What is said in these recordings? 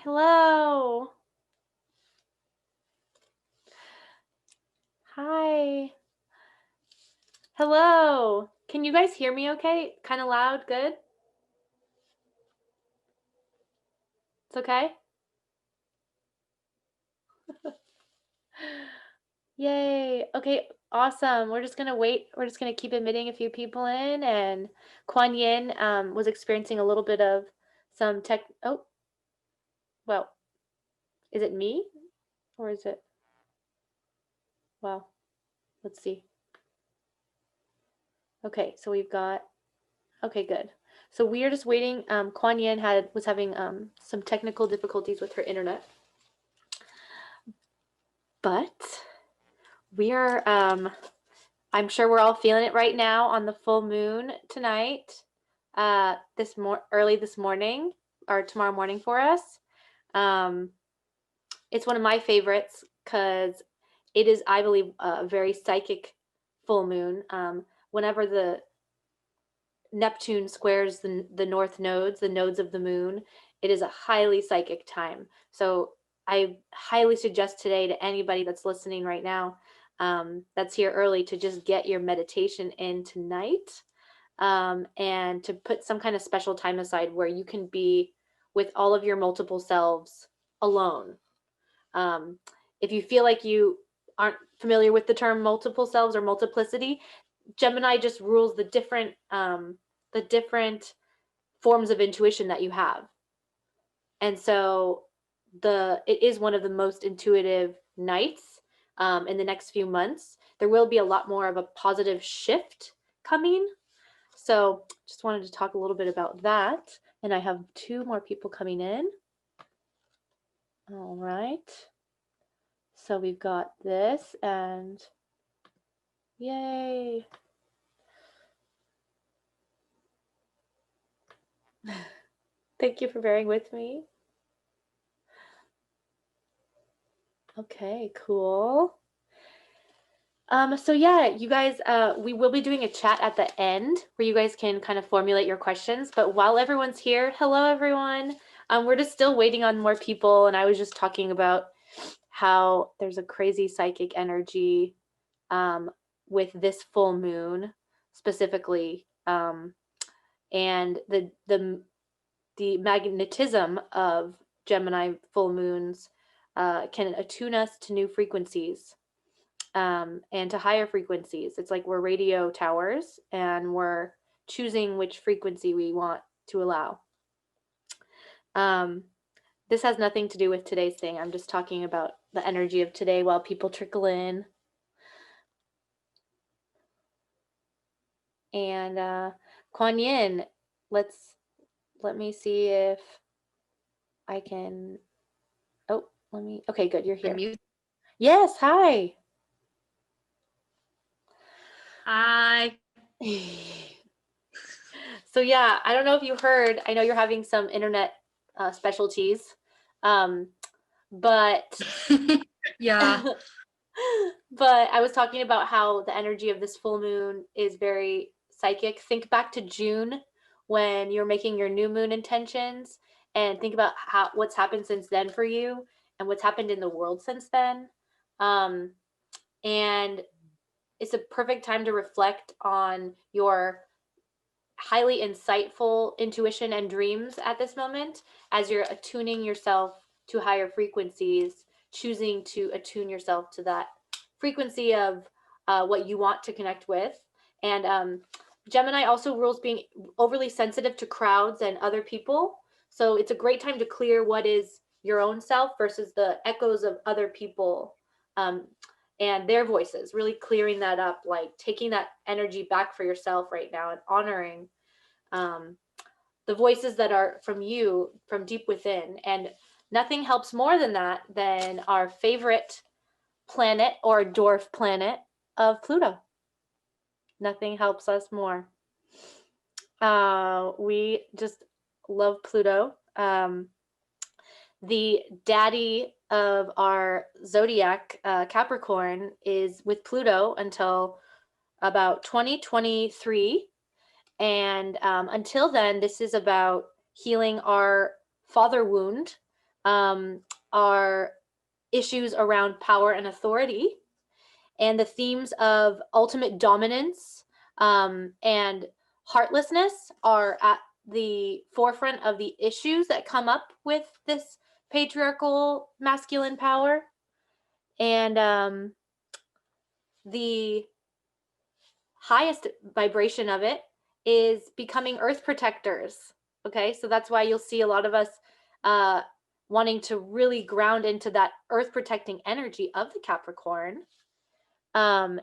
Hello. Hi. Hello. Can you guys hear me okay? Kind of loud? Good? It's okay? Yay. Okay, awesome. We're just gonna wait. We're just gonna keep admitting a few people in, and Kwonyin was experiencing a little bit of some tech. Oh, well, is it me or is it? Well, let's see. Okay, so we've got. Okay, good. So we are just waiting. Kwonyin was having some technical difficulties with her internet, but we are. I'm sure we're all feeling it right now on the full moon tonight. Early this morning or tomorrow morning for us. Um, it's one of my favorites because it is, I believe, a very psychic full moon. Whenever the Neptune squares the north nodes, the nodes of the moon, it is a highly psychic time. So I highly suggest today to anybody that's listening right now, that's here early, to just get your meditation in tonight, and to put some kind of special time aside where you can be with all of your multiple selves alone. Um, if you feel like you aren't familiar with the term multiple selves or multiplicity, Gemini just rules the different forms of intuition that you have. And so it is one of the most intuitive nights in the next few months. There will be a lot more of a positive shift coming. So just wanted to talk a little bit about that. And I have two more people coming in. All right. So we've got this and yay. Thank you for bearing with me. Okay, cool. So yeah, you guys, we will be doing a chat at the end where you guys can kind of formulate your questions. But while everyone's here, hello everyone. We're just still waiting on more people, and I was just talking about how there's a crazy psychic energy with this full moon specifically, and the magnetism of Gemini full moons can attune us to new frequencies, and to higher frequencies. It's like we're radio towers and we're choosing which frequency we want to allow. Um, this has nothing to do with today's thing. I'm just talking about the energy of today while people trickle in. And Kwonyin, let me see if I can. Oh, okay, good. You're here. Yes, hi. Hi. So yeah, I don't know if you heard. I know you're having some internet specialties, but Yeah. but I was talking about how the energy of this full moon is very psychic. Think back to June when you're making your new moon intentions, and think about what's happened since then for you and what's happened in the world since then. Um, and it's a perfect time to reflect on your highly insightful intuition and dreams at this moment as you're attuning yourself to higher frequencies, choosing to attune yourself to that frequency of what you want to connect with. And Gemini also rules being overly sensitive to crowds and other people. So it's a great time to clear what is your own self versus the echoes of other people, um, and their voices, really clearing that up, like taking that energy back for yourself right now and honoring um, the voices that are from you, from deep within. And nothing helps more than that than our favorite planet or dwarf planet of Pluto. Nothing helps us more. We just love Pluto. The daddy of our zodiac, Capricorn, is with Pluto until about 2023. And until then, this is about healing our father wound, are issues around power and authority, and the themes of ultimate dominance and heartlessness are at the forefront of the issues that come up with this patriarchal masculine power. And the highest vibration of it is becoming earth protectors. Okay, so that's why you'll see a lot of us uh, wanting to really ground into that earth protecting energy of the Capricorn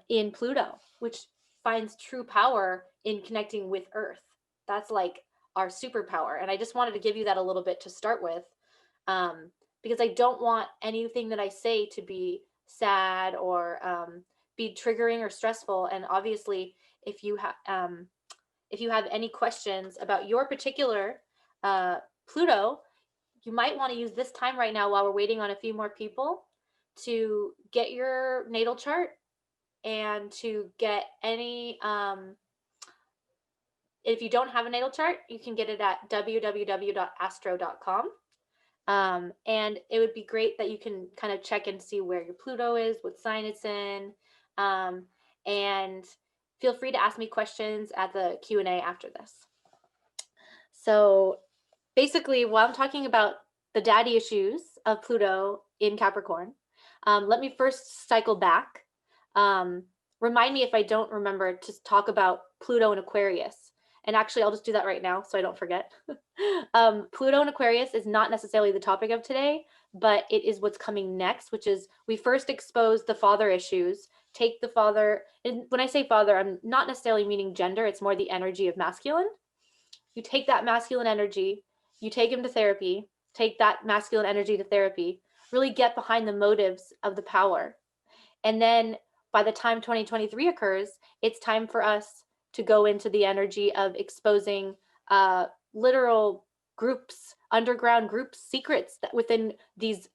in Pluto, which finds true power in connecting with Earth. That's like our superpower. And I just wanted to give you that a little bit to start with, because I don't want anything that I say to be sad or be triggering or stressful. And obviously, if you have any questions about your particular Pluto, you might want to use this time right now while we're waiting on a few more people to get your natal chart and to get any if you don't have a natal chart, you can get it at www.astro.com. And it would be great that you can kind of check and see where your Pluto is, what sign it's in, and feel free to ask me questions at the Q&A after this. So basically, while I'm talking about the daddy issues of Pluto in Capricorn, let me first cycle back. Remind me if I don't remember to talk about Pluto and Aquarius. And actually, I'll just do that right now so I don't forget. Pluto and Aquarius is not necessarily the topic of today, but it is what's coming next, which is we first expose the father issues, take the father, and when I say father, I'm not necessarily meaning gender, it's more the energy of masculine. You take that masculine energy, you take him to therapy, take that masculine energy to therapy, really get behind the motives of the power. And then by the time 2023 occurs, it's time for us to go into the energy of exposing literal groups, underground groups, secrets that within these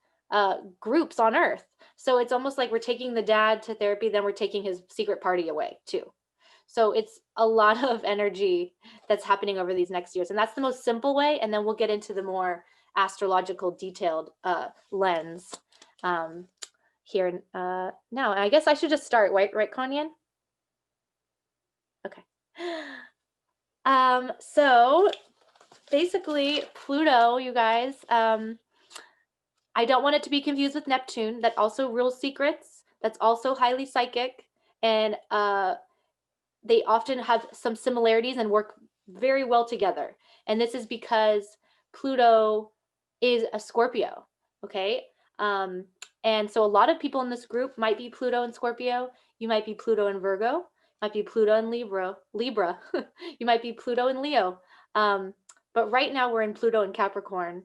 groups on Earth. So it's almost like we're taking the dad to therapy, then we're taking his secret party away too. So it's a lot of energy that's happening over these next years. And that's the most simple way. And then we'll get into the more astrological detailed lens here now. And I guess I should just start, right, Kwonyin? Okay. So basically Pluto, you guys, I don't want it to be confused with Neptune. That also rules secrets. That's also highly psychic. And they often have some similarities and work very well together. And this is because Pluto is a Scorpio, okay? And so a lot of people in this group might be Pluto and Scorpio. You might be Pluto and Virgo, might be Pluto and Libra. You might be Pluto and Leo. But right now we're in Pluto and Capricorn.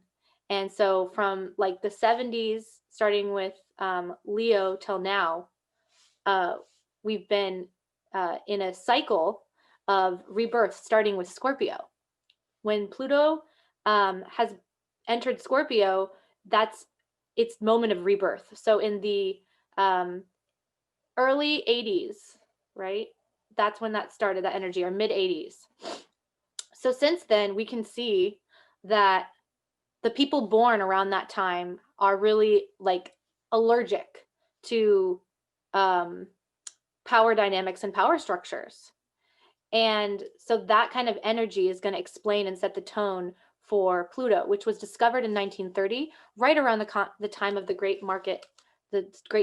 And so from like the 70s, starting with Leo till now, we've been in a cycle of rebirth, starting with Scorpio. When Pluto has entered Scorpio, that's its moment of rebirth. So in the early 80s, right? That's when that started, that energy, or mid 80s. So since then, we can see that the people born around that time are really like allergic to power dynamics and power structures. And so that kind of energy is going to explain and set the tone for Pluto, which was discovered in 1930, right around the time of the great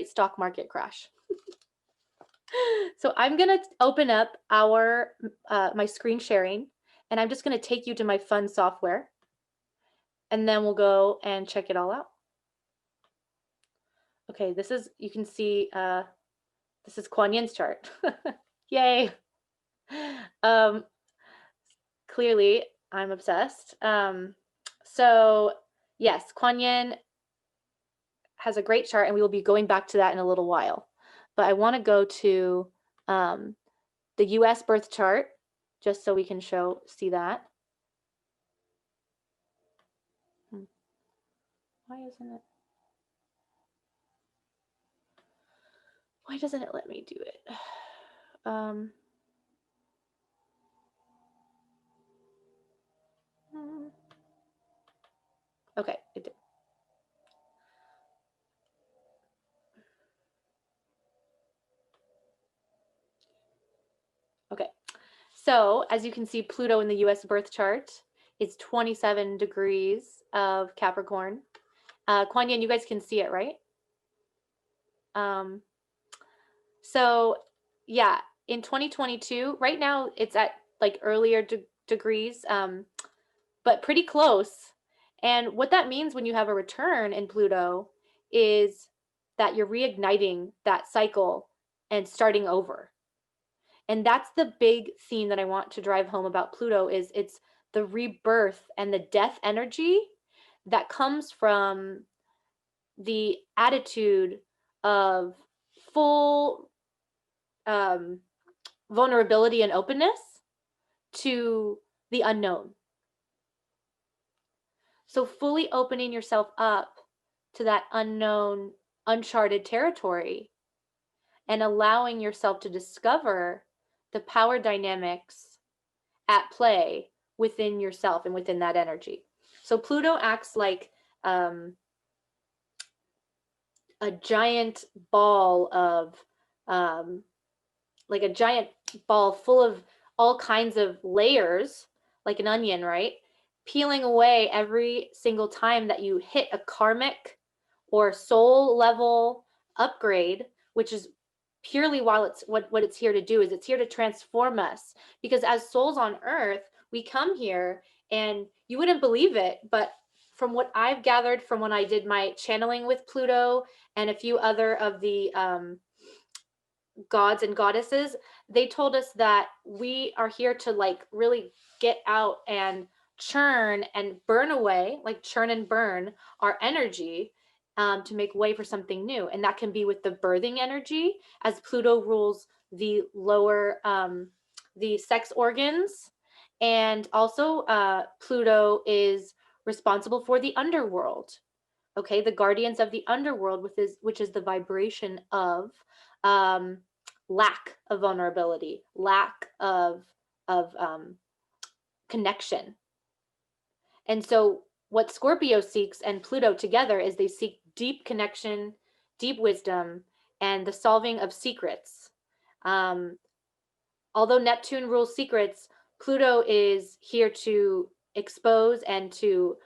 stock market crash. So I'm going to open up my screen sharing, and I'm just going to take you to my fun software, and then we'll go and check it all out. Okay, you can see, this is Kwonyin's chart. Yay. Clearly, I'm obsessed. So yes, Kwonyin has a great chart, and we will be going back to that in a little while. But I want to go to the U.S. birth chart, just so we can see that. Why doesn't it let me do it? Okay, it did. So as you can see, Pluto in the US birth chart is 27 degrees of Capricorn. Kwonyin, you guys can see it, right? Um, so yeah, in 2022, right now it's at like earlier degrees, but pretty close. And what that means when you have a return in Pluto is that you're reigniting that cycle and starting over. And that's the big theme that I want to drive home about Pluto is it's the rebirth and the death energy that comes from the attitude of full um, vulnerability and openness to the unknown. So fully opening yourself up to that unknown, uncharted territory and allowing yourself to discover the power dynamics at play within yourself and within that energy. So Pluto acts like a giant ball of um, like a giant ball full of all kinds of layers, like an onion, right? Peeling away every single time that you hit a karmic or soul level upgrade, which is purely while it's what it's here to do is it's here to transform us, because as souls on earth we come here, and you wouldn't believe it, but from what I've gathered from when I did my channeling with Pluto and a few other of the gods and goddesses, they told us that we are here to like really get out and churn and burn away, like churn and burn our energy, to make way for something new. And that can be with the birthing energy, as Pluto rules the lower, the sex organs. And also, Pluto is responsible for the underworld. Okay, the guardians of the underworld, which is the vibration of um, lack of vulnerability, lack of connection. And so what Scorpio seeks and Pluto together is they seek deep connection, deep wisdom, and the solving of secrets. Um, although Neptune rules secrets, Pluto is here to expose and to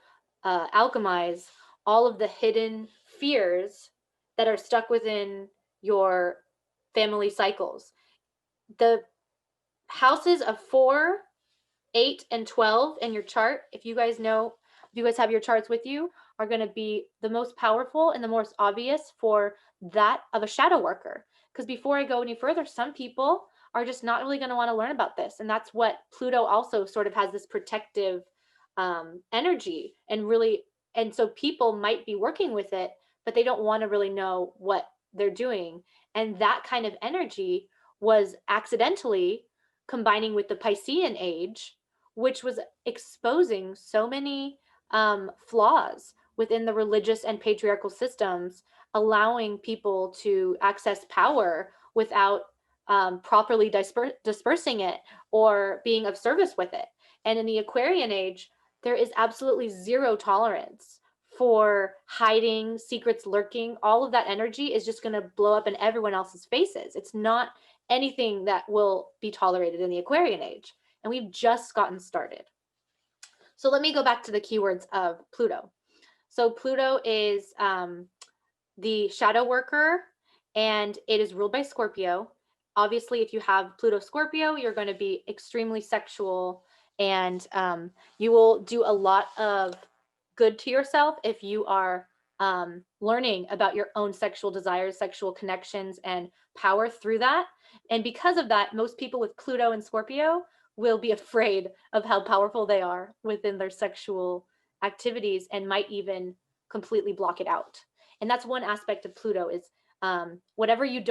alchemize all of the hidden fears that are stuck within your family cycles. The houses of 4, 8, and 12 in your chart, if you guys know, if you guys have your charts with you, are going to be the most powerful and the most obvious for that of a shadow worker. Because before I go any further, some people are just not really going to want to learn about this. And that's what Pluto also sort of has, this protective energy, and really, and so people might be working with it, but they don't want to really know what they're doing. And that kind of energy was accidentally combining with the Piscean age, which was exposing so many flaws within the religious and patriarchal systems, allowing people to access power without properly dispersing it or being of service with it. And in the Aquarian age, there is absolutely zero tolerance for hiding, secrets lurking. All of that energy is just going to blow up in everyone else's faces. It's not anything that will be tolerated in the Aquarian age. And we've just gotten started. So let me go back to the keywords of Pluto. So Pluto is the shadow worker, and it is ruled by Scorpio. Obviously, if you have Pluto Scorpio, you're going to be extremely sexual, and you will do a lot of good to yourself if you are learning about your own sexual desires, sexual connections, and power through that. And because of that, most people with Pluto and Scorpio will be afraid of how powerful they are within their sexual activities and might even completely block it out. And that's one aspect of Pluto is whatever you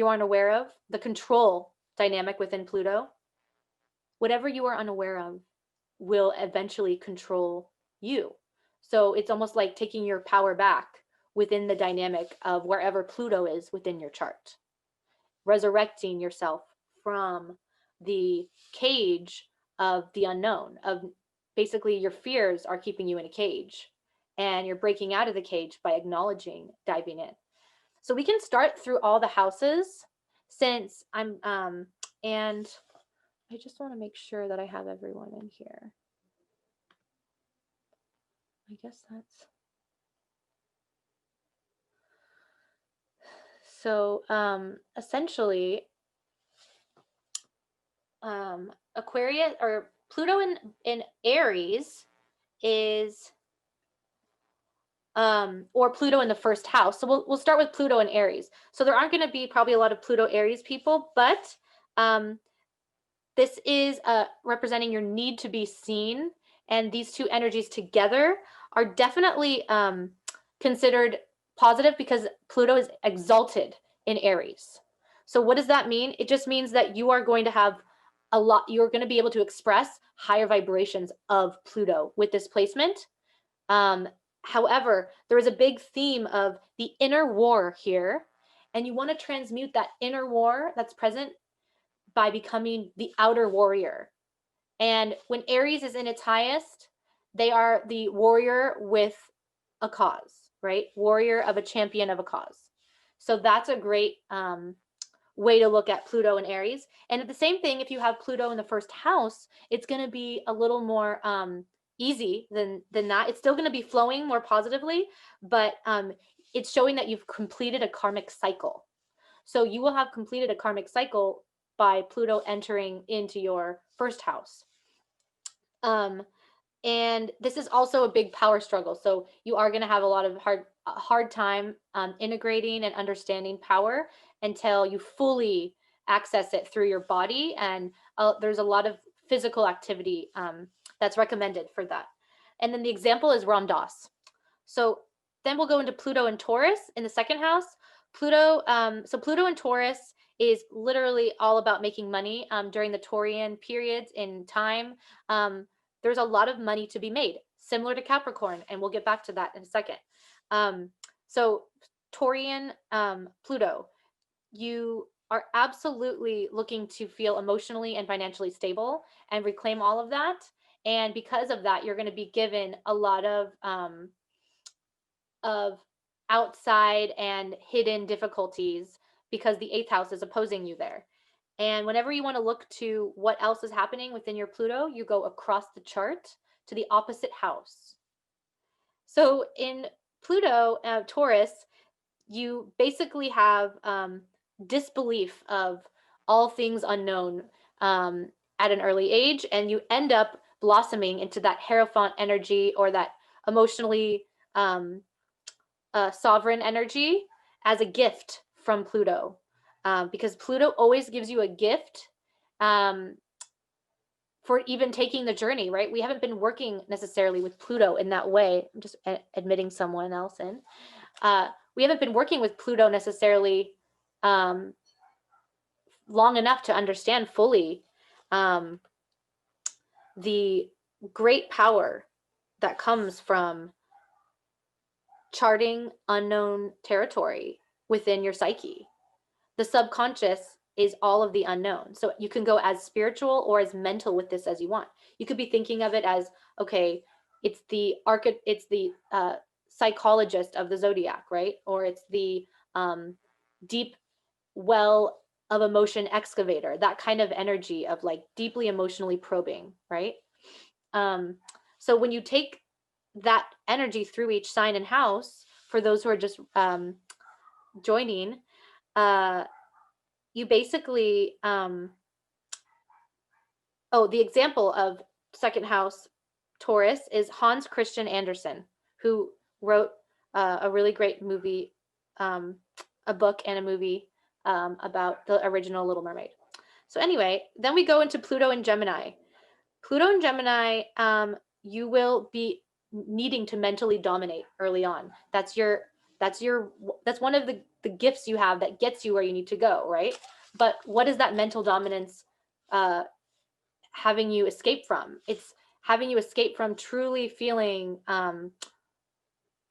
aren't aware of, the control dynamic within Pluto, whatever you are unaware of will eventually control you. So it's almost like taking your power back within the dynamic of wherever Pluto is within your chart, resurrecting yourself from the cage of the unknown, of basically your fears are keeping you in a cage, and you're breaking out of the cage by acknowledging, diving in. So we can start through all the houses, since I'm and I just want to make sure that I have everyone in here. I guess that's so. Essentially, Aquarius or Pluto in Aries is or Pluto in the first house. So we'll start with Pluto in Aries. So there aren't going to be probably a lot of Pluto Aries people, but um, this is representing your need to be seen, and these two energies together are definitely considered positive because Pluto is exalted in Aries. So what does that mean? It just means that you are going to have a lot, you're going to be able to express higher vibrations of Pluto with this placement. um, However, there is a big theme of the inner war here, and you want to transmute that inner war that's present by becoming the outer warrior. And when Aries is in its highest, they are the warrior with a cause, right? Warrior of a champion of a cause. So that's a great way to look at Pluto and Aries. And at the same thing, if you have Pluto in the first house, it's going to be a little more easy than that. It's still going to be flowing more positively, but it's showing that you've completed a karmic cycle. So you will have completed a karmic cycle by Pluto entering into your first house. Um, and this is also a big power struggle. So you are going to have a lot of hard time integrating and understanding power until you fully access it through your body. And there's a lot of physical activity that's recommended for that. And then the example is Ram Dass. So then we'll go into Pluto and Taurus in the second house. So Pluto and Taurus is literally all about making money during the Taurian periods in time. There's a lot of money to be made, similar to Capricorn, and we'll get back to that in a second. So Taurian Pluto, you are absolutely looking to feel emotionally and financially stable and reclaim all of that. And because of that, you're going to be given a lot of outside and hidden difficulties because the eighth house is opposing you there. And whenever you want to look to what else is happening within your Pluto, you go across the chart to the opposite house. So in Pluto, Taurus, you basically have disbelief of all things unknown at an early age, and you end up blossoming into that Hierophant energy or that emotionally um, sovereign energy as a gift from Pluto, because Pluto always gives you a gift um, for even taking the journey, right? We haven't been working necessarily with Pluto in that way. I'm just admitting someone else in. We haven't been working with Pluto necessarily um, long enough to understand fully um, the great power that comes from charting unknown territory within your psyche. The subconscious is all of the unknown. So you can go as spiritual or as mental with this as you want. You could be thinking of it as, okay, it's the psychologist of the zodiac, right? Or it's the um, deep well of emotion excavator, that kind of energy of like deeply emotionally probing, right? Um, so when you take that energy through each sign and house, for those who are just joining, uh, you basically the example of second house Taurus is Hans Christian Andersen, who wrote a really great movie, um, a book and a movie about the original Little Mermaid. So anyway, then we go into Pluto and Gemini. Pluto and Gemini, you will be needing to mentally dominate early on. That's one of the gifts you have that gets you where you need to go, right? But what is that mental dominance uh, having you escape from? It's having you escape from truly feeling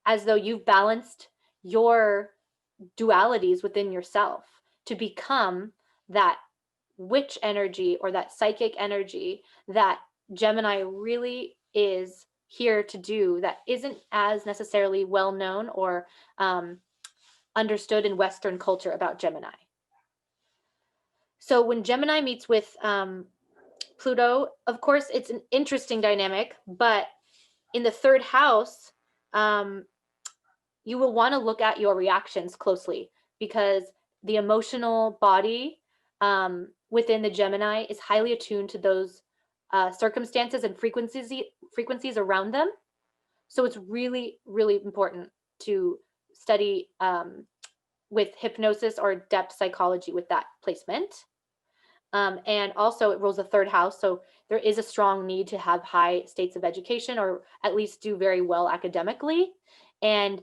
as though you've balanced your dualities within yourself to become that witch energy or that psychic energy that Gemini really is here to do, that isn't as necessarily well known or understood in Western culture about Gemini. So when Gemini meets with Pluto, of course, it's an interesting dynamic, but in the third house, um, you will want to look at your reactions closely because the emotional body within the Gemini is highly attuned to those circumstances and frequencies around them. So it's really, really important to study with hypnosis or depth psychology with that placement. And also, it rules the third house. So there is a strong need to have high states of education or at least do very well academically. And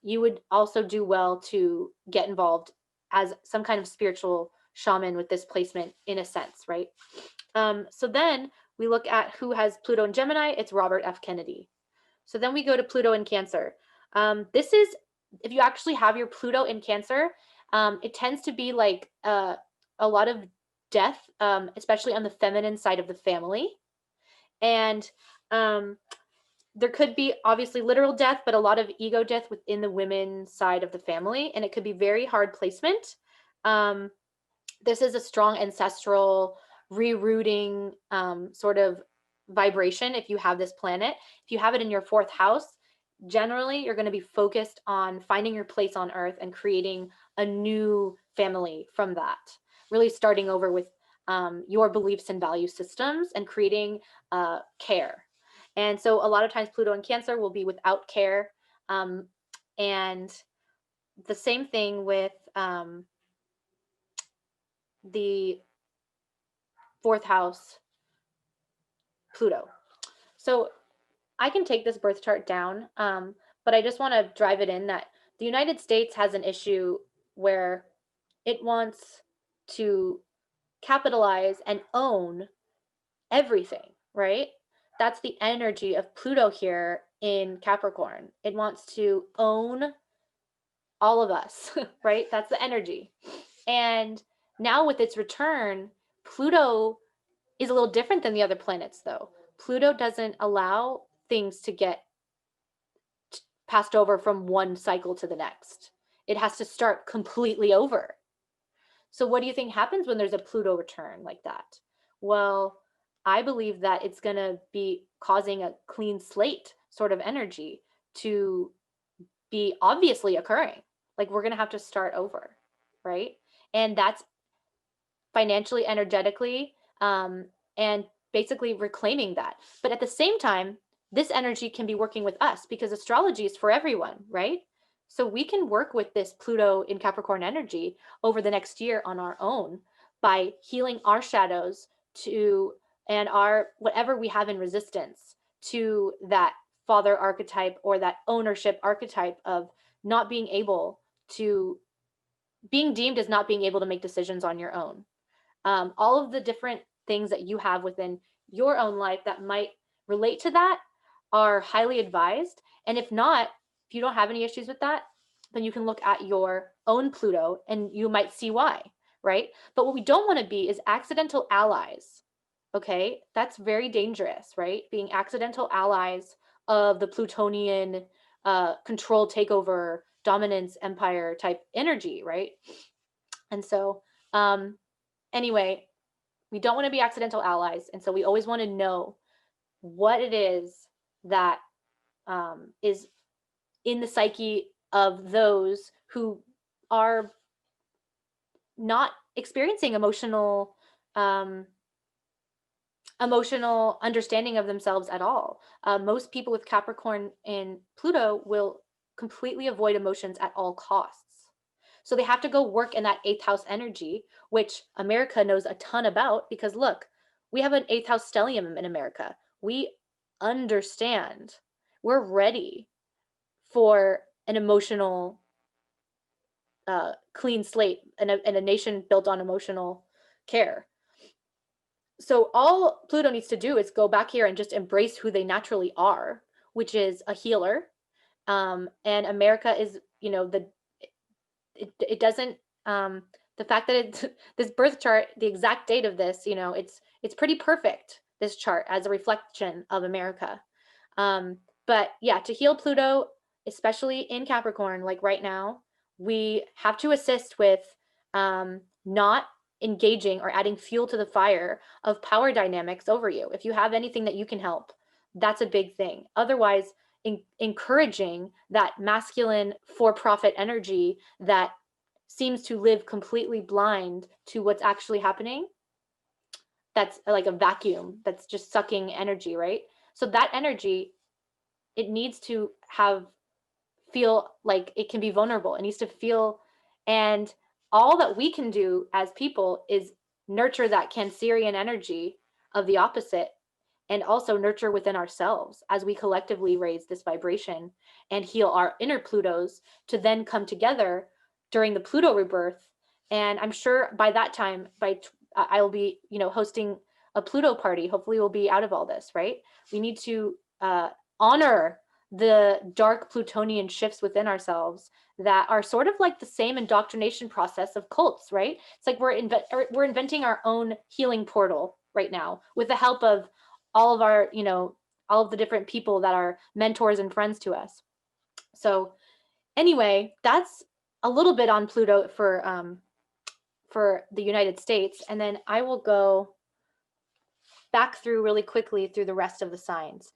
you would also do well to get involved as some kind of spiritual shaman with this placement, in a sense, right? So then we look at who has Pluto in Gemini. It's Robert F. Kennedy. So then we go to Pluto in Cancer. This is, if you actually have your Pluto in Cancer, it tends to be like a lot of death, especially on the feminine side of the family. And there could be obviously literal death, but a lot of ego death within the women's side of the family. And it could be very hard placement. Um, this is a strong ancestral rerouting sort of vibration if you have this planet. If you have it in your fourth house, generally you're going to be focused on finding your place on earth and creating a new family from that. Really starting over with your beliefs and value systems and creating care. And so a lot of times Pluto in Cancer will be without care. Um, and the same thing with the fourth house Pluto. So I can take this birth chart down, but I just want to drive it in that the United States has an issue where it wants to capitalize and own everything, right? That's the energy of Pluto here in Capricorn. It wants to own all of us, right? That's the energy. And now with its return, Pluto is a little different than the other planets, though. Pluto doesn't allow things to get passed over from one cycle to the next. It has to start completely over. So, what do you think happens when there's a Pluto return like that? Well, I believe that it's going to be causing a clean slate sort of energy to be obviously occurring. Like, we're going to have to start over, right? And that's financially, energetically, and basically reclaiming that. But at the same time, this energy can be working with us because astrology is for everyone, right? So we can work with this Pluto in Capricorn energy over the next year on our own by healing our shadows to and our whatever we have in resistance to that father archetype or that ownership archetype of not being able to being deemed as not being able to make decisions on your own. All of the different things that you have within your own life that might relate to that are highly advised. And if not, if you don't have any issues with that, then you can look at your own Pluto and you might see why, right? But what we don't want to be is accidental allies. Okay, that's very dangerous, right? Being accidental allies of the Plutonian control, takeover, dominance, empire type energy, right? And so, anyway, we don't want to be accidental allies. And so we always want to know what it is that is in the psyche of those who are not experiencing um, emotional understanding of themselves at all. Most people with Capricorn and Pluto will completely avoid emotions at all costs. So they have to go work in that eighth house energy, which America knows a ton about because look, we have an eighth house stellium in America. We understand. We're ready for an emotional, clean slate and a nation built on emotional care. So all Pluto needs to do is go back here and just embrace who they naturally are, which is a healer. And America is, it doesn't the fact that it this birth chart, the exact date of this, it's pretty perfect, this chart as a reflection of America. But yeah, to heal Pluto, especially in Capricorn, like right now, we have to assist with not engaging or adding fuel to the fire of power dynamics over you. If you have anything that you can help, that's a big thing. Otherwise, encouraging that masculine for-profit energy that seems to live completely blind to what's actually happening, that's like a vacuum that's just sucking energy, right? So that energy, it needs to have feel like it can be vulnerable. It needs to feel, and all that we can do as people is nurture that Cancerian energy of the opposite, and also nurture within ourselves as we collectively raise this vibration and heal our inner Plutos to then come together during the Pluto rebirth. And I'm sure by that time, I will be, hosting a Pluto party. Hopefully, we'll be out of all this, right? We need to honor the dark Plutonian shifts within ourselves that are sort of like the same indoctrination process of cults, right? It's like we're inventing our own healing portal right now with the help of all of our, all of the different people that are mentors and friends to us. So anyway, that's a little bit on Pluto for the United States, and then I will go back through really quickly through the rest of the signs.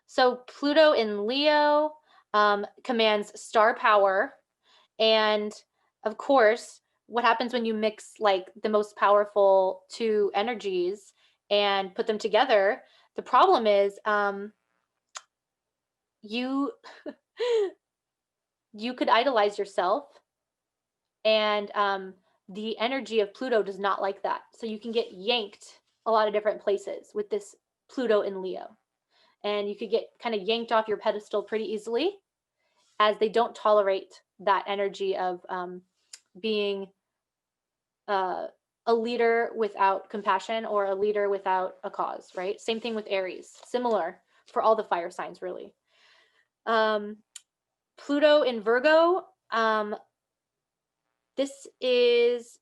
So Pluto in Leo commands star power, and of course, what happens when you mix like the most powerful two energies and put them together? The problem is you you could idolize yourself, and the energy of Pluto does not like that. So you can get yanked a lot of different places with this Pluto in Leo, and you could get kind of yanked off your pedestal pretty easily, as they don't tolerate that energy of being a leader without compassion or a leader without a cause, right? Same thing with Aries, similar for all the fire signs, really. Pluto in Virgo, this is,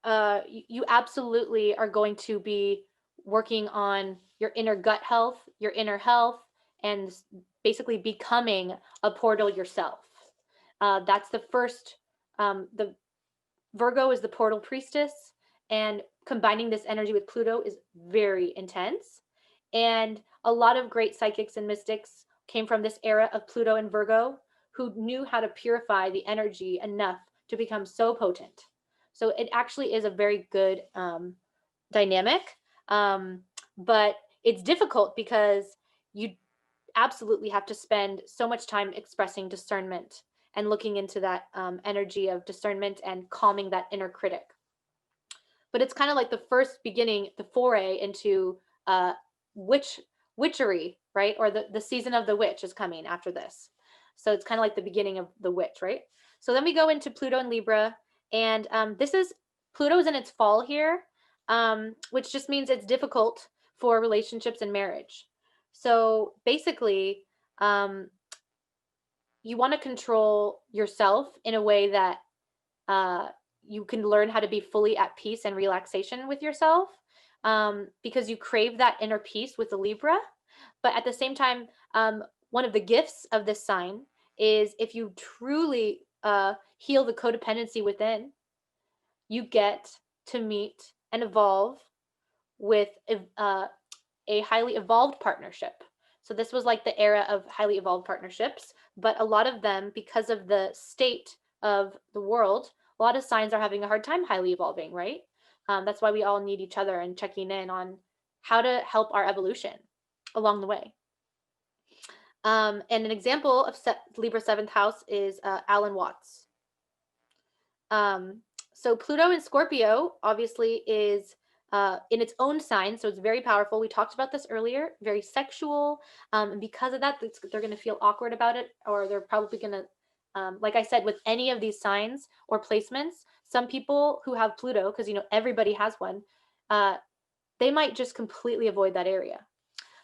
you absolutely are going to be working on your inner gut health, your inner health, and basically becoming a portal yourself. That's the first, the Virgo is the portal priestess, and combining this energy with Pluto is very intense. And a lot of great psychics and mystics came from this era of Pluto and Virgo, who knew how to purify the energy enough to become so potent. So it actually is a very good dynamic. But it's difficult because you absolutely have to spend so much time expressing discernment and looking into that energy of discernment and calming that inner critic. But it's kind of like the first beginning, the foray into witch witchery, right? Or the season of the witch is coming after this. So it's kind of like the beginning of the witch, right? So then we go into Pluto and Libra, and this is Pluto's in its fall here, which just means it's difficult for relationships and marriage. So basically, you want to control yourself in a way that uh, you can learn how to be fully at peace and relaxation with yourself, because you crave that inner peace with the Libra. But at the same time, one of the gifts of this sign is if you truly heal the codependency within, you get to meet and evolve with a highly evolved partnership. So this was like the era of highly evolved partnerships, but a lot of them, because of the state of the world, a lot of signs are having a hard time highly evolving, right? That's why we all need each other and checking in on how to help our evolution along the way. And an example of Libra 7th house is Alan Watts. So Pluto in Scorpio obviously is in its own sign, so it's very powerful. We talked about this earlier, very sexual. And because of that, they're going to feel awkward about it, or they're probably going to, like I said, with any of these signs or placements, some people who have Pluto, because everybody has one, they might just completely avoid that area.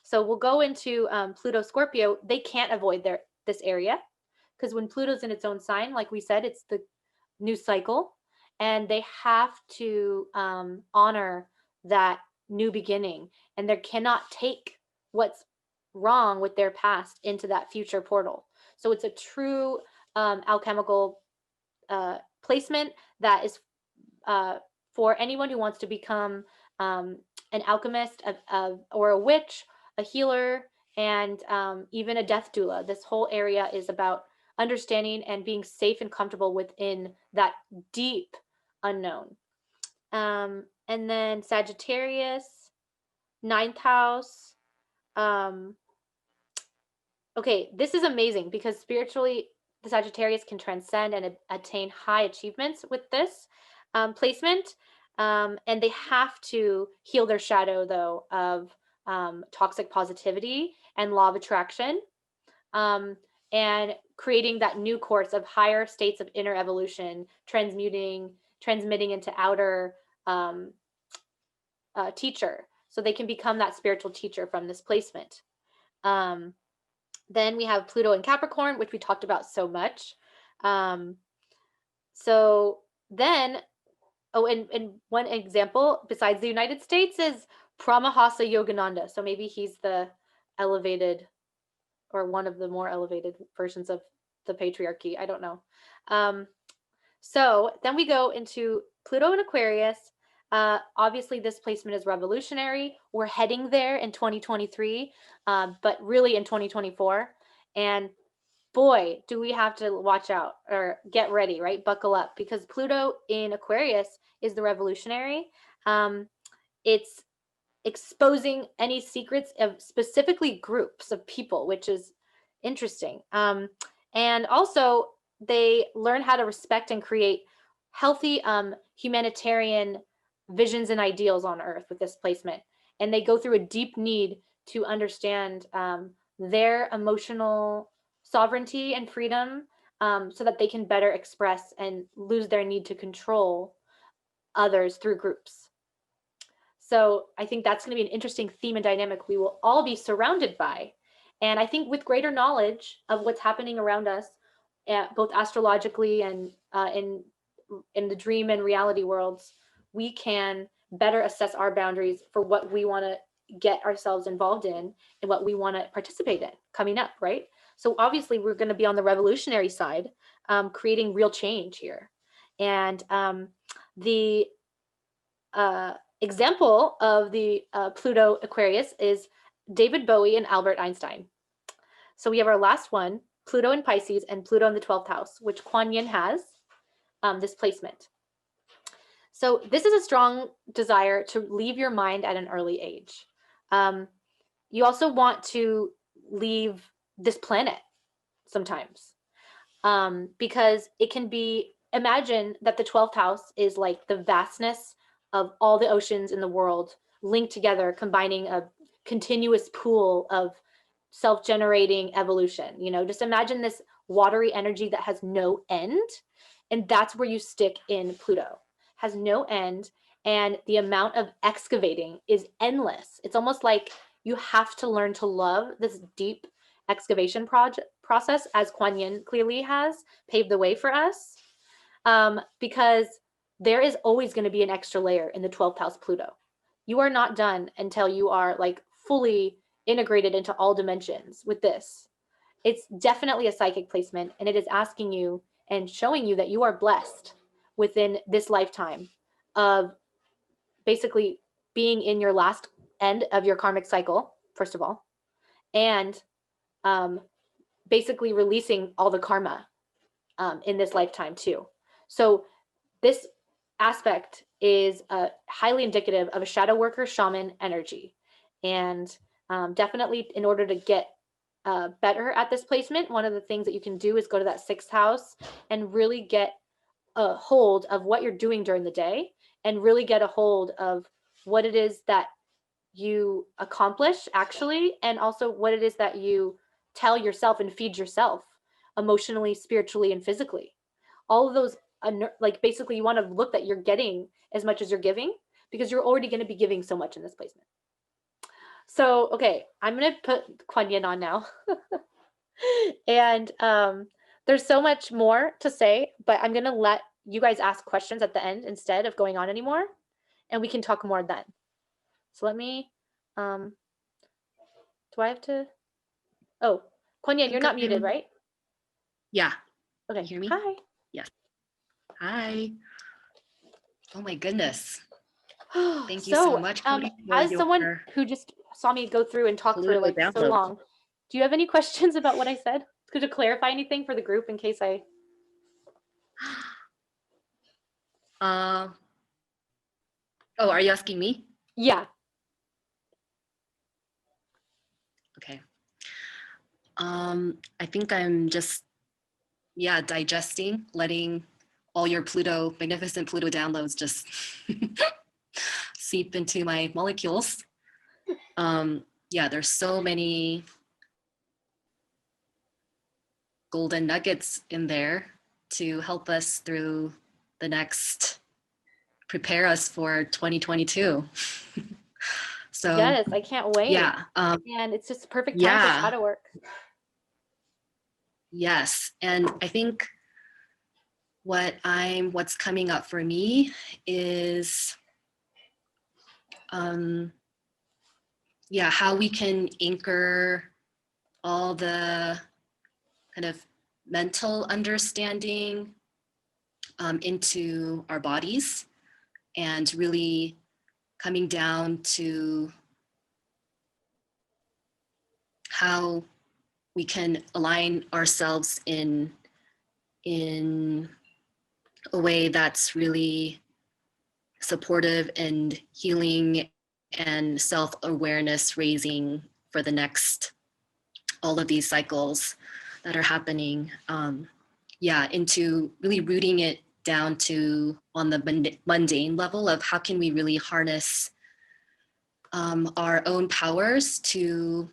So we'll go into Pluto Scorpio. They can't avoid this area, because when Pluto's in its own sign, like we said, it's the new cycle, and they have to honor that new beginning, and they cannot take what's wrong with their past into that future portal. So it's a true alchemical placement that is for anyone who wants to become an alchemist, or a witch, a healer, and even a death doula. This whole area is about understanding and being safe and comfortable within that deep unknown. And then Sagittarius, ninth house. Um, okay, this is amazing because spiritually, the Sagittarius can transcend and attain high achievements with this placement. And they have to heal their shadow, though, of toxic positivity and law of attraction, um, and creating that new course of higher states of inner evolution, transmitting into outer um, teacher. So they can become that spiritual teacher from this placement. Um, then we have Pluto and Capricorn, which we talked about so much. Um, so then, oh, and one example besides the United States is Pramahasa Yogananda. So maybe he's the elevated, or one of the more elevated versions of the patriarchy. I don't know. Um, so then we go into Pluto and Aquarius. Obviously, this placement is revolutionary. We're heading there in 2023, but really in 2024. And boy, do we have to watch out or get ready, right? Buckle up, because Pluto in Aquarius is the revolutionary. It's exposing any secrets of specifically groups of people, which is interesting. And also, they learn how to respect and create healthy humanitarian visions and ideals on Earth with this placement. And they go through a deep need to understand their emotional sovereignty and freedom, so that they can better express and lose their need to control others through groups. So I think that's going to be an interesting theme and dynamic we will all be surrounded by. And I think with greater knowledge of what's happening around us, both astrologically and in the dream and reality worlds, we can better assess our boundaries for what we want to get ourselves involved in and what we want to participate in coming up, right? So obviously, we're going to be on the revolutionary side, creating real change here. And the example of the Pluto Aquarius is David Bowie and Albert Einstein. So we have our last one, Pluto in Pisces and Pluto in the 12th house, which Kwonyin has this placement. So this is a strong desire to leave your mind at an early age. You also want to leave this planet sometimes, because it can be, imagine that the 12th house is like the vastness of all the oceans in the world linked together, combining a continuous pool of self-generating evolution. Just imagine this watery energy that has no end, and that's where you stick in Pluto. Has no end, and the amount of excavating is endless. It's almost like you have to learn to love this deep excavation process, as Kwonyin clearly has paved the way for us, because there is always going to be an extra layer in the 12th house Pluto. You are not done until you are like fully integrated into all dimensions with this. It's definitely a psychic placement, and it is asking you and showing you that you are blessed within this lifetime of basically being in your last end of your karmic cycle, first of all, and um, basically releasing all the karma in this lifetime too. So this aspect is highly indicative of a shadow worker shaman energy. And definitely, in order to get better at this placement, one of the things that you can do is go to that sixth house and really get a hold of what you're doing during the day, and really get a hold of what it is that you accomplish actually, and also what it is that you tell yourself and feed yourself emotionally, spiritually, and physically. All of those, like basically, you want to look that you're getting as much as you're giving, because you're already going to be giving so much in this placement. So, okay, I'm going to put Kwonyin on now. And there's so much more to say, but I'm going to let you guys ask questions at the end instead of going on anymore, and we can talk more then. So let me, um, do I have to? Oh, Kwonyin, you're not muted, right? Yeah. Okay. You hear me? Hi. Yes. Hi. Oh my goodness. Thank you so much, Cody, for As someone your who just saw me go through and talk for Pluto like so download. long, do you have any questions about what I said? Could you clarify anything for the group in case I? Oh, are you asking me? Yeah. Okay. I think I'm just, digesting, letting all your magnificent Pluto downloads just seep into my molecules. There's so many golden nuggets in there to help us through the next, prepare us for 2022. So Yes, I can't wait. yeah, and it's just a perfect time for shadow work. Yes, and I think what's coming up for me is how we can anchor all the kind of mental understanding into our bodies, and really coming down to how we can align ourselves in a way that's really supportive and healing and self-awareness raising for the next, all of these cycles that are happening, into really rooting it down to on the mundane level of how can we really harness our own powers to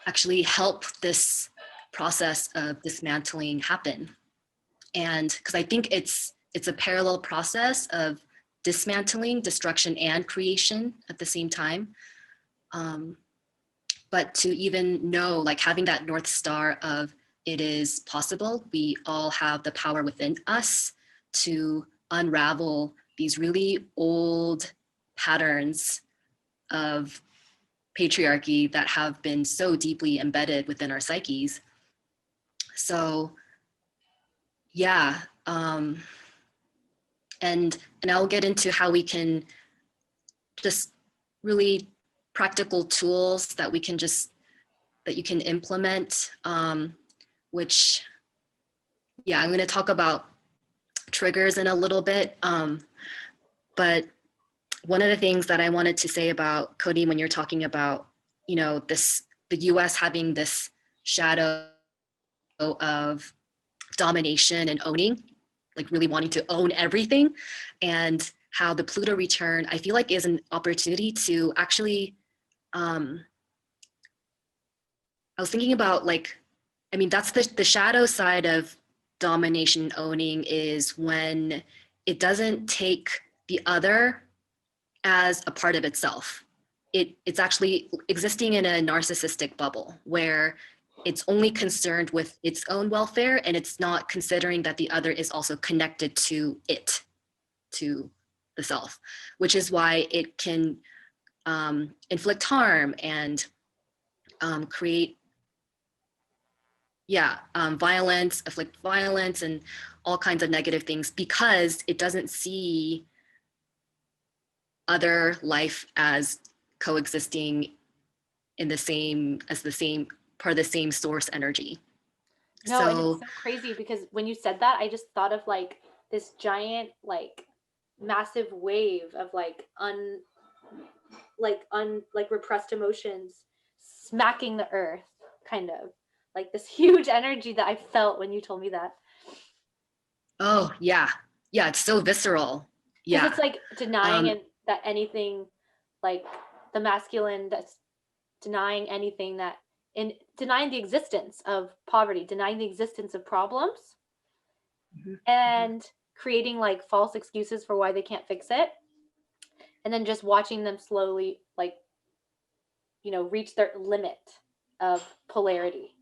actually help this process of dismantling happen. And because I think it's a parallel process of dismantling, destruction, and creation at the same time. But to even know, like having that North Star of it is possible, we all have the power within us to unravel these really old patterns of patriarchy that have been so deeply embedded within our psyches. So yeah, and I'll get into how we can just really practical tools that we can that you can implement, which, I'm going to talk about triggers in a little bit. But one of the things that I wanted to say about Cody, when you're talking about, the US having this shadow of domination and owning, like really wanting to own everything, and how the Pluto return, I feel like, is an opportunity to actually, I was thinking about that's the shadow side of domination and owning, is when it doesn't take the other as a part of itself. It's actually existing in a narcissistic bubble where it's only concerned with its own welfare, and it's not considering that the other is also connected to it, to the self, which is why it can inflict harm and create violence, afflict violence, and all kinds of negative things, because it doesn't see other life as coexisting in the same part of the same source energy. No, and it's so crazy because when you said that, I just thought of like this giant, like massive wave of like repressed emotions smacking the earth, kind of like this huge energy that I felt when you told me that. Oh yeah, it's so visceral. Because it's like denying that anything, like the masculine that's denying anything that, in denying the existence of poverty, denying the existence of problems, and creating like false excuses for why they can't fix it, and then just watching them slowly reach their limit of polarity.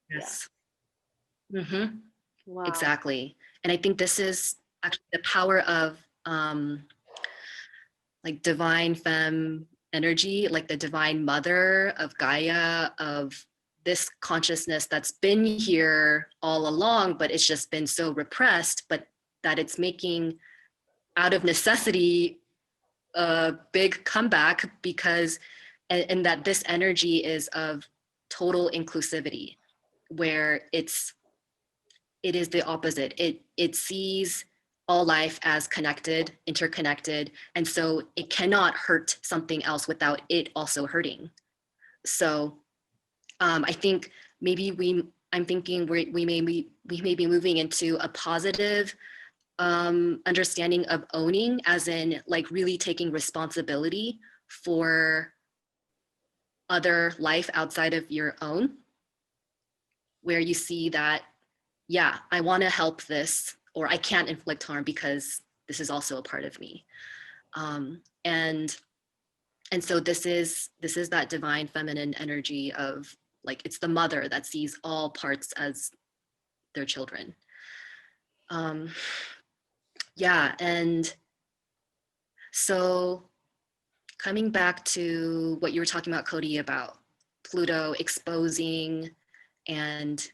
Yes. Mm-hmm. Wow. Exactly. And I think this is actually the power of like divine femme energy, like the divine mother of Gaia, of this consciousness that's been here all along, but it's just been so repressed. But that it's making out of necessity a big comeback because, and that this energy is of total inclusivity, where it is the opposite. It sees all life as connected, interconnected, and so it cannot hurt something else without it also hurting. So I think I'm thinking we may be moving into a positive understanding of owning, as in like really taking responsibility for other life outside of your own, where you see that, yeah, I want to help this, or I can't inflict harm because this is also a part of me. And so this is that divine feminine energy of like, it's the mother that sees all parts as their children. Yeah, and so coming back to what you were talking about, Cody, about Pluto exposing and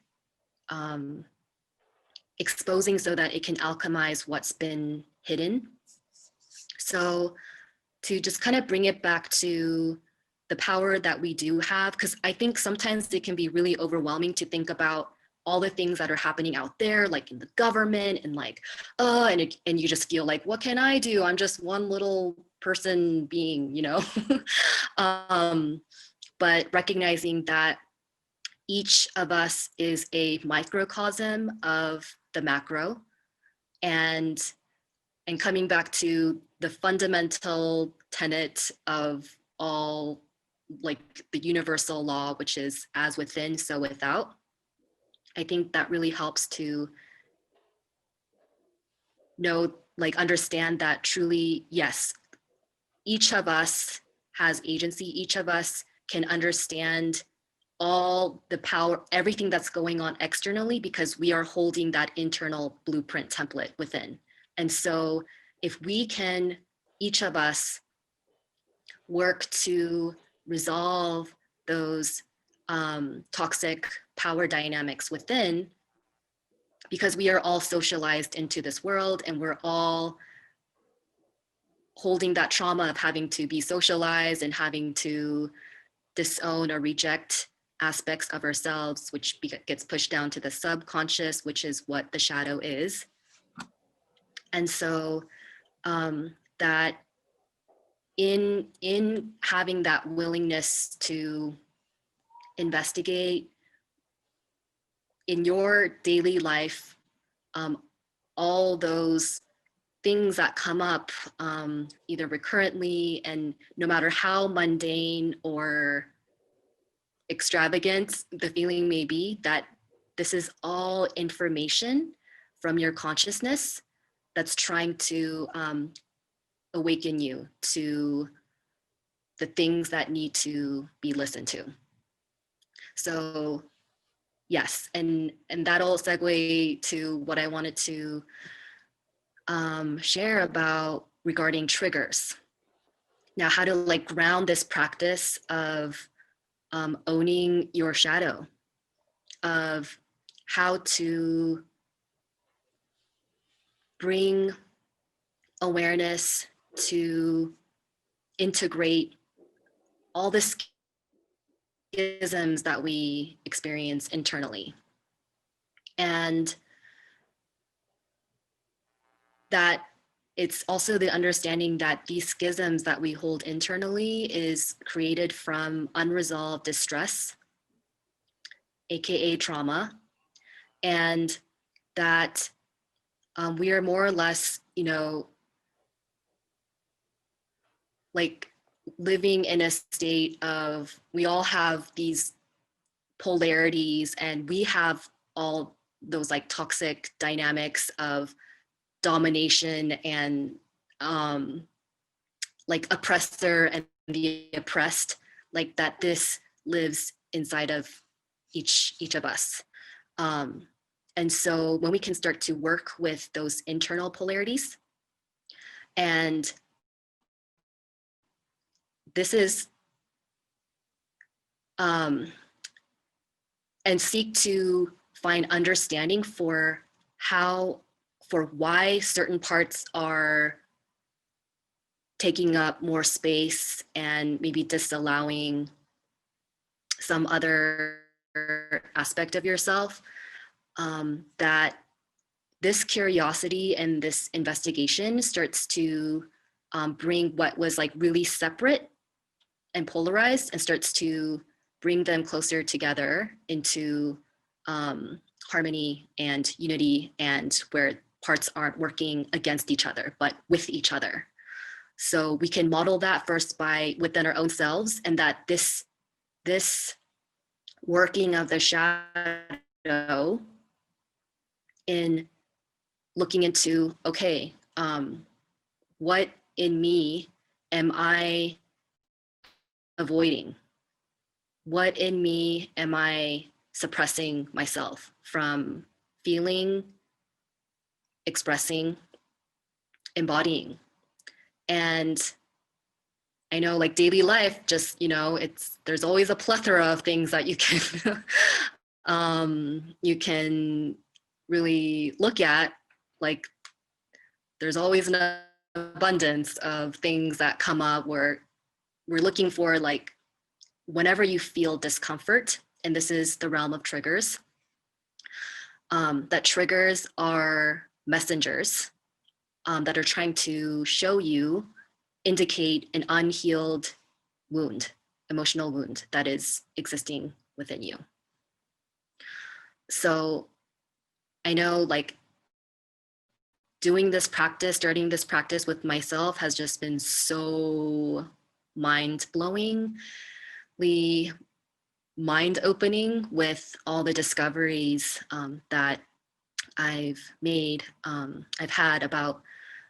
exposing so that it can alchemize what's been hidden. So to just kind of bring it back to the power that we do have, because I think sometimes it can be really overwhelming to think about all the things that are happening out there, like in the government, and like, and you just feel like, what can I do? I'm just one little person being, you know. But recognizing that each of us is a microcosm of the macro, and coming back to the fundamental tenet of all, like the universal law, which is as within, so without. I think that really helps to know, like understand that truly, yes, each of us has agency, each of us can understand all the power, everything that's going on externally, because we are holding that internal blueprint template within. And so if we can, each of us, work to resolve those toxic power dynamics within, because we are all socialized into this world and we're all holding that trauma of having to be socialized and having to disown or reject aspects of ourselves, which gets pushed down to the subconscious, which is what the shadow is. And so that in having that willingness to investigate in your daily life, all those things that come up either recurrently, and no matter how mundane or extravagant the feeling may be, that this is all information from your consciousness that's trying to awaken you to the things that need to be listened to. So yes, and that'll segue to what I wanted to share about regarding triggers. Now, how to like ground this practice of owning your shadow, of how to bring awareness to integrate all the schisms that we experience internally. And that it's also the understanding that these schisms that we hold internally is created from unresolved distress, AKA trauma, and that we are more or less, you know, like living in a state of, we all have these polarities and we have all those like toxic dynamics of domination and like oppressor and the oppressed, like that this lives inside of each of us. And so when we can start to work with those internal polarities, and this is and seek to find understanding for how for why certain parts are taking up more space and maybe disallowing some other aspect of yourself, that this curiosity and this investigation starts to bring what was like really separate and polarized and starts to bring them closer together into harmony and unity, and where parts aren't working against each other, but with each other. So we can model that first by within our own selves, and that this working of the shadow in looking into, okay, what in me am I avoiding? What in me am I suppressing myself from feeling, expressing, embodying? And I know like daily life, just, there's always a plethora of things that you can, you can really look at. Like there's always an abundance of things that come up where we're looking for, like, whenever you feel discomfort, and this is the realm of triggers, that triggers are messengers that are trying to show you, indicate an unhealed wound, emotional wound that is existing within you. So I know, like, doing this practice, starting this practice with myself has just been so mind-blowingly mind-opening with all the discoveries that I've made, I've had about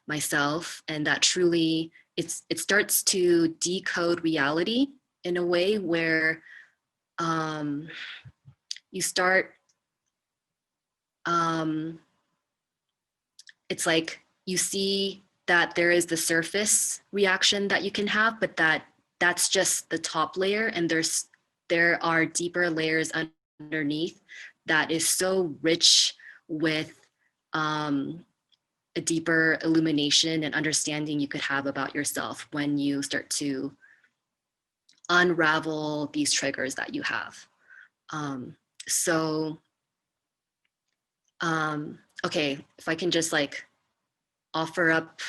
myself, and that truly it starts to decode reality in a way where you start, it's like you see that there is the surface reaction that you can have, but that's just the top layer, and there are deeper layers underneath that is so rich with a deeper illumination and understanding you could have about yourself when you start to unravel these triggers that you have. Okay, if I can just like offer up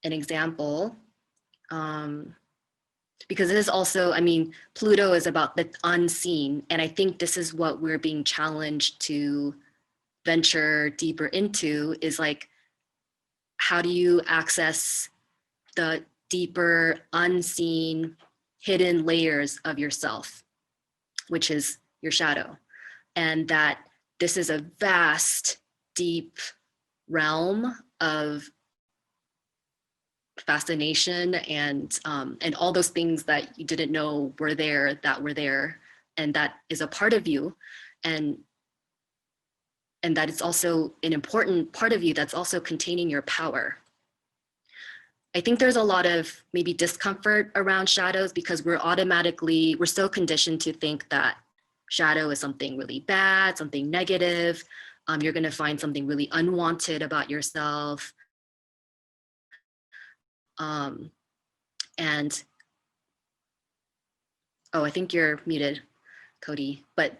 an example, because it is also, I mean, Pluto is about the unseen, and I think this is what we're being challenged to venture deeper into, is like, how do you access the deeper, unseen, hidden layers of yourself, which is your shadow? And that this is a vast, deep realm of fascination and all those things that you didn't know were there, and that is a part of you, and that it's also an important part of you that's also containing your power. I think there's a lot of maybe discomfort around shadows because we're so conditioned to think that shadow is something really bad, something negative. You're going to find something really unwanted about yourself. And, oh, I think you're muted, Cody. But,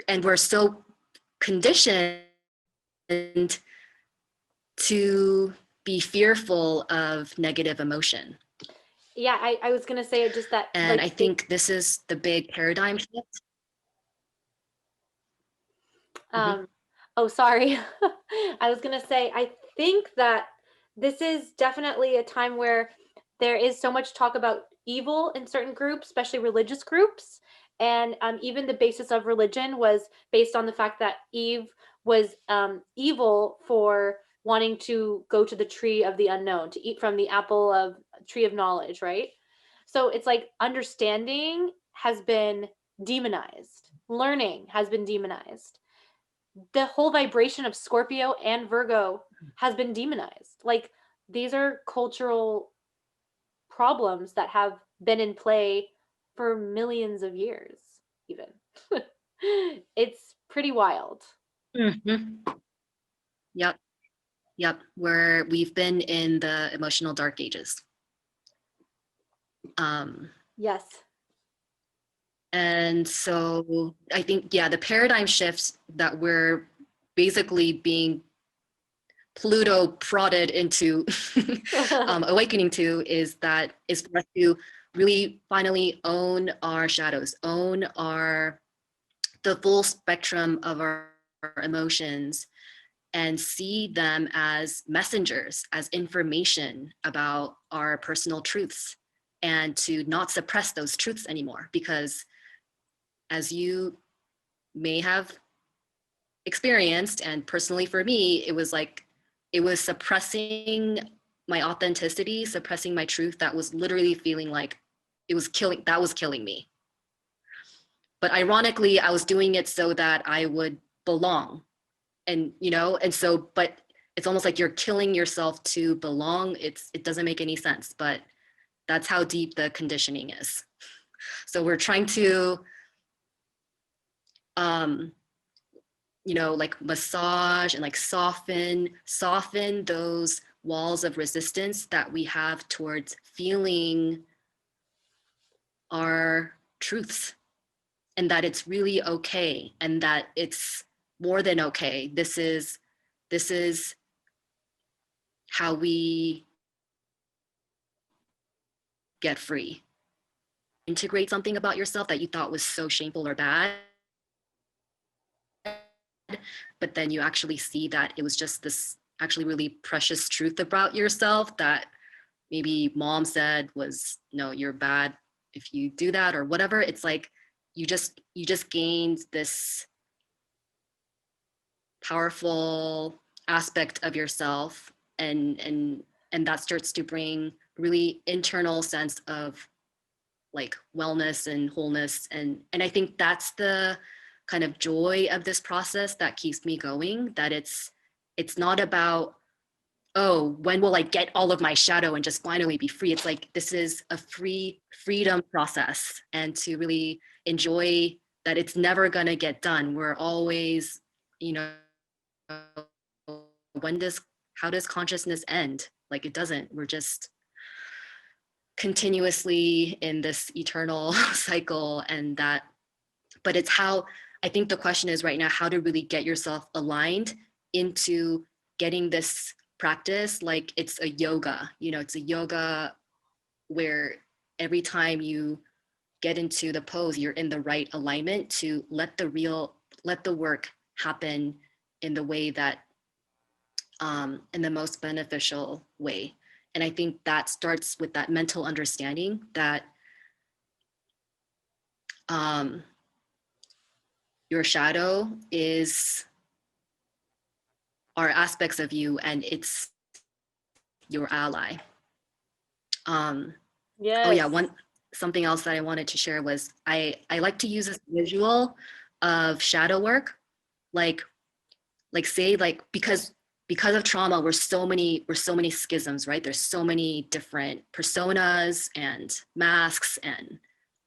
and we're so conditioned to be fearful of negative emotion. Yeah, I was going to say just that. And like, I think this is the big paradigm shift. Oh, sorry. I was going to say, I think that this is definitely a time where there is so much talk about evil in certain groups, especially religious groups. And even the basis of religion was based on the fact that Eve was evil for wanting to go to the tree of the unknown, to eat from the apple of tree of knowledge, right? So it's like understanding has been demonized, learning has been demonized. The whole vibration of Scorpio and Virgo has been demonized. Like, these are cultural problems that have been in play for millions of years, even. It's pretty wild. Mm-hmm. Yep. Yep, where we've been in the emotional dark ages. Yes. And so I think, yeah, the paradigm shifts that we're basically being Pluto prodded into awakening to is for us to really finally own our shadows, own the full spectrum of our emotions, and see them as messengers, as information about our personal truths, and to not suppress those truths anymore. Because as you may have experienced, and personally for me, it was suppressing my authenticity, suppressing my truth, that was literally feeling like that was killing me. But ironically, I was doing it so that I would belong. And but it's almost like you're killing yourself to belong. It doesn't make any sense, but that's how deep the conditioning is. So we're trying to like massage and like soften those walls of resistance that we have towards feeling our truths, and that it's really okay, and that it's more than okay. This is how we get free. Integrate something about yourself that you thought was so shameful or bad, but then you actually see that it was just this actually really precious truth about yourself that maybe mom said was, no, you're bad if you do that or whatever. It's like you just gained this powerful aspect of yourself, and that starts to bring really internal sense of like wellness and wholeness, and I think that's the kind of joy of this process that keeps me going, that it's not about, oh, when will I get all of my shadow and just finally be free. It's like this is a freedom process, and to really enjoy that it's never going to get done. We're always, you know, how does consciousness end? Like it doesn't. We're just continuously in this eternal cycle, and that, but it's how, I think the question is right now, how to really get yourself aligned into getting this practice. Like it's a yoga, it's a yoga where every time you get into the pose, you're in the right alignment to let the work happen in the way that in the most beneficial way. And I think that starts with that mental understanding that your shadow are aspects of you, and it's your ally. Yes. Oh yeah, something else that I wanted to share was I like to use this visual of shadow work, like say like because of trauma, we're so many schisms, right? There's so many different personas and masks and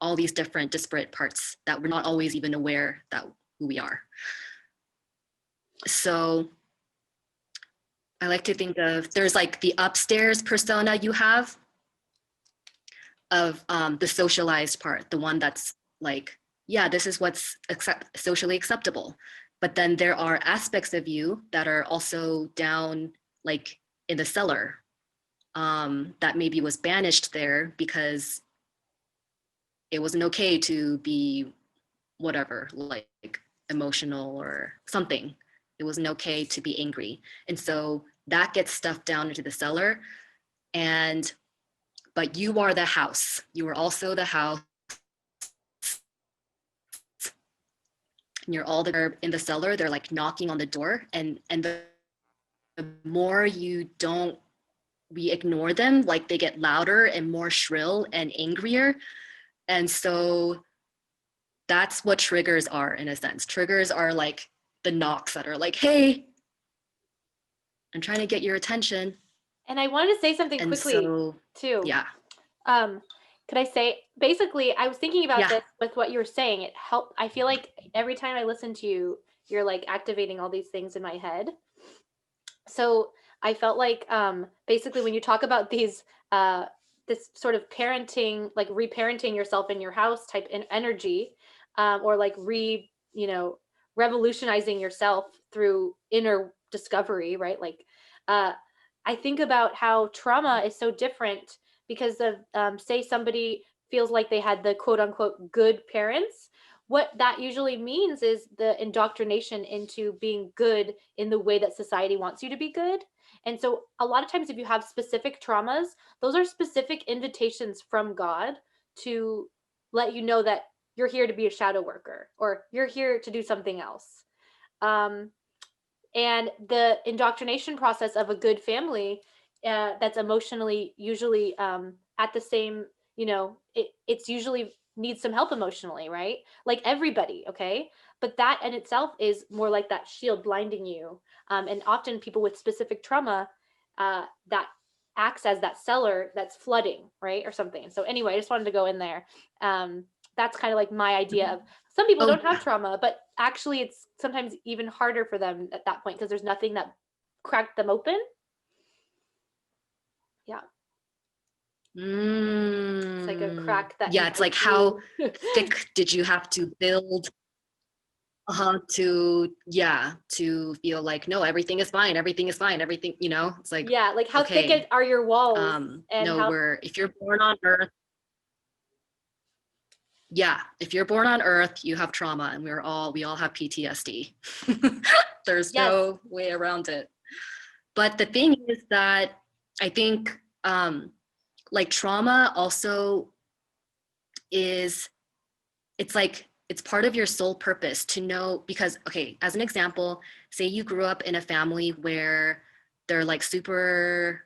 all these different disparate parts that we're not always even aware that who we are. So I like to think of, there's like the upstairs persona you have of the socialized part, the one that's like, yeah, this is what's socially acceptable. But then there are aspects of you that are also down, like in the cellar, that maybe was banished there because it wasn't okay to be whatever, like emotional or something. It wasn't okay to be angry. And so that gets stuffed down into the cellar. But you are the house. You are also the house. And you're all there in the cellar. They're like knocking on the door. And the more we ignore them, like they get louder and more shrill and angrier. And so that's what triggers are, in a sense. Triggers are like the knocks that are like, hey, I'm trying to get your attention. And I wanted to say something And quickly so, too. yeah. Could I say, basically, I was thinking about Yeah. this with what you were saying. It helped. I feel like every time I listen to you, you're like activating all these things in my head. So I felt like basically when you talk about these this sort of parenting, like reparenting yourself in your house type in energy, or like you know, revolutionizing yourself through inner discovery, right? Like uh, I think about how trauma is so different because of say somebody feels like they had the quote unquote good parents. What that usually means is the indoctrination into being good in the way that society wants you to be good. And so a lot of times if you have specific traumas, those are specific invitations from God to let you know that you're here to be a shadow worker or you're here to do something else. Um, and the indoctrination process of a good family that's emotionally usually at the same, you know, it's usually needs some help emotionally, right? Like everybody, okay? But that in itself is more like that shield blinding you. And often people with specific trauma that acts as that cellar that's flooding, right? Or something. So anyway, I just wanted to go in there. That's kind of like my idea of some people Oh, don't have trauma, but actually it's sometimes even harder for them at that point because there's nothing that cracked them open. Yeah. It's like a crack that yeah, it's like invites how you. thick did you have to build to feel like no, everything is fine, everything is fine, everything, it's like, Yeah, like how thick okay, are your walls and no, how if you're born on earth, yeah, if you're born on earth, you have trauma, and we all have PTSD. There's yes. no way around it. But the thing is that I think like trauma also is, it's like it's part of your soul purpose to know, because okay, as an example, say you grew up in a family where they're like super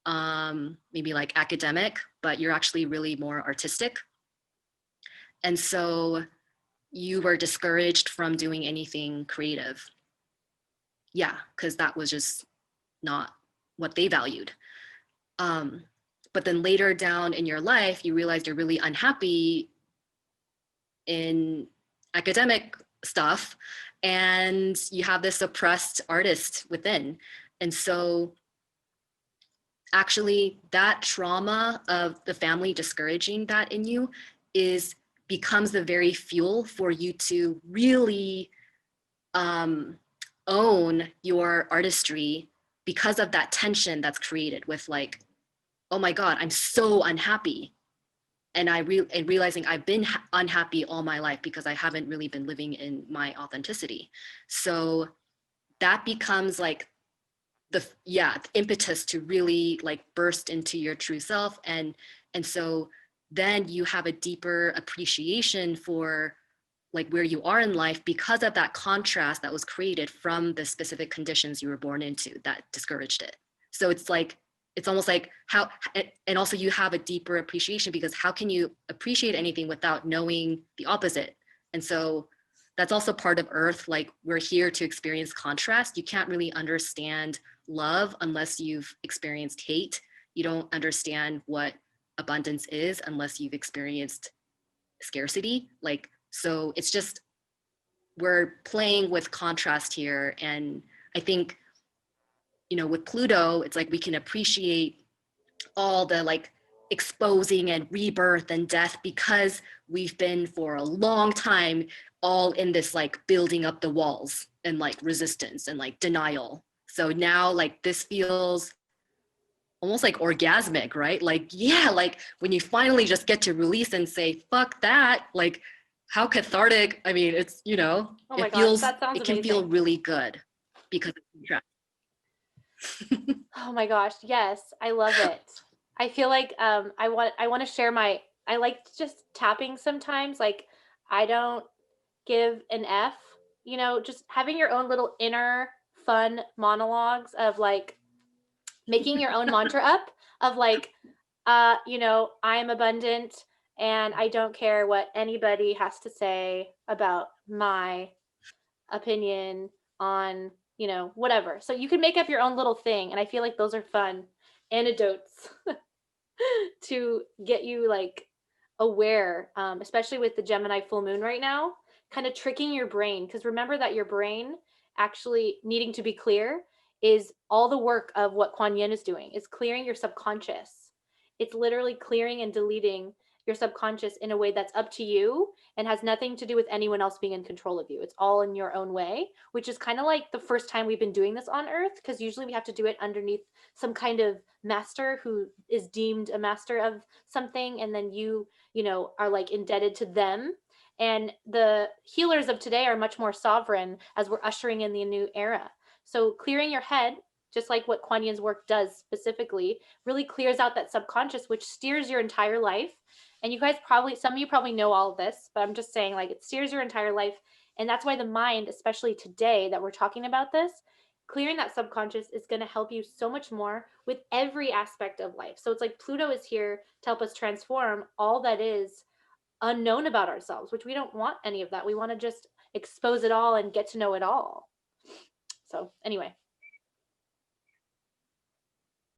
maybe like academic, but you're actually really more artistic. And so you were discouraged from doing anything creative. Yeah, because that was just not what they valued. Um, but then later down in your life, you realize you're really unhappy in academic stuff, and you have this oppressed artist within. And so actually that trauma of the family discouraging that in you becomes the very fuel for you to really own your artistry, because of that tension that's created with like, oh my God, I'm so unhappy. And and realizing I've been unhappy all my life because I haven't really been living in my authenticity. So that becomes like the impetus to really like burst into your true self. And so then you have a deeper appreciation for like where you are in life, because of that contrast that was created from the specific conditions you were born into that discouraged it. So it's like, it's almost like how, and also you have a deeper appreciation, because how can you appreciate anything without knowing the opposite? And so that's also part of earth. Like we're here to experience contrast. You can't really understand love unless you've experienced hate. You don't understand what abundance is unless you've experienced scarcity. Like, so it's just, we're playing with contrast here. And I think, with Pluto, it's like we can appreciate all the like exposing and rebirth and death, because we've been for a long time all in this like building up the walls and like resistance and like denial. So now like this feels almost like orgasmic, right? Like, yeah, like when you finally just get to release and say, fuck that, like how cathartic. I mean, it's, Oh my gosh, that sounds it can feel amazing. really good because of contrast. Oh my gosh, yes, I love it. I feel like I want to share my I like just tapping sometimes. Like I don't give an F, just having your own little inner fun monologues of like making your own mantra up of like I am abundant and I don't care what anybody has to say about my opinion on, whatever. So you can make up your own little thing. And I feel like those are fun antidotes to get you like aware, especially with the Gemini full moon right now, kind of tricking your brain. Because remember that your brain actually needing to be clear is all the work of what Kwonyin is doing. Is clearing your subconscious. It's literally clearing and deleting your subconscious in a way that's up to you and has nothing to do with anyone else being in control of you. It's all in your own way, which is kind of like the first time we've been doing this on Earth, because usually we have to do it underneath some kind of master who is deemed a master of something, and then you know, are like indebted to them. And the healers of today are much more sovereign as we're ushering in the new era. So clearing your head, just like what Kuan Yin's work does specifically, really clears out that subconscious, which steers your entire life. And you guys probably, some of you probably know all of this, but I'm just saying, like, it steers your entire life. And that's why the mind, especially today that we're talking about this, clearing that subconscious is going to help you so much more with every aspect of life. So it's like Pluto is here to help us transform all that is unknown about ourselves, which we don't want any of that. We want to just expose it all and get to know it all. So anyway,